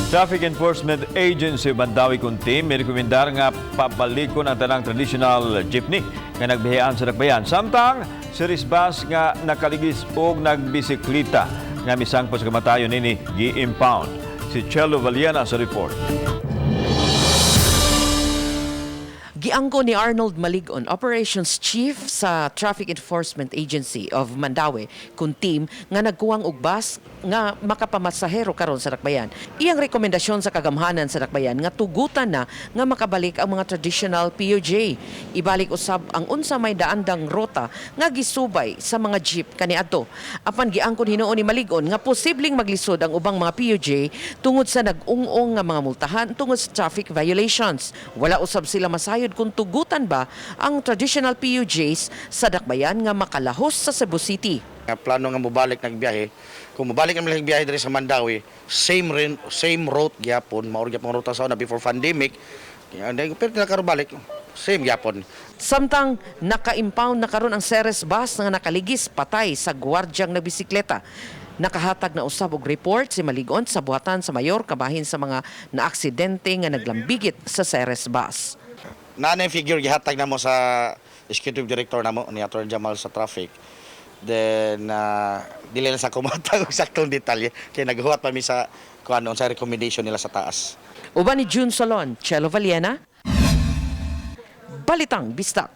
Traffic Enforcement Agency Mandawi Kuntim may rekomendar nga pabalikon ang tanang traditional jeepney nga nagbihayaan sa dakbayan. Samtang series bus nga nakaligis og nagbisikleta nga misangpos kamatayon nini gi-impound. Si Chelo Valiana sa report. Giangko ni Arnold Maligon, Operations Chief sa Traffic Enforcement Agency of Mandawi, Kuntim, nga nagkuwang og bus nga makapamasahero karon sa dakbayan. Iyang rekomendasyon sa kagamhanan sa dakbayan nga tugutan na nga makabalik ang mga traditional POJ. Ibalik usab ang unsa may daandang rota nga gisubay sa mga jeep kaniadto. Apan giangkon hinuon ni Maligon nga posibleng maglisod ang ubang mga POJ tungod sa nag-ung-ung nga mga multahan tungod sa traffic violations. Wala usab sila masayod kung tugutan ba ang traditional PUJs sa dakbayan nga makalahos sa Cebu City. Plano nga mubalik nagbiyahe. Kung mubalik ang nagbiyahe diri sa Mandawi, same route gyapon, maor gyapon ruta sa una before pandemic. Pero nakarubalik, same gyapon. Samtang naka-impound na karon ang Ceres bus nga nakaligis patay sa gwardyang nagbisikleta. Nakahatag na usab og report si Maligon sa buhatan sa mayor kabahin sa mga naaksidente nga naglambigit sa Ceres bus. Nanay figure gihatag namo sa executive director namo ni Attorney Jamal sa traffic. Then dili na sa kumatag og saktong detalye kay naghuwat pa mi sa kuan sa recommendation nila sa taas. Uban ni June Solon, Chelo Valiana, Balitang Bistak.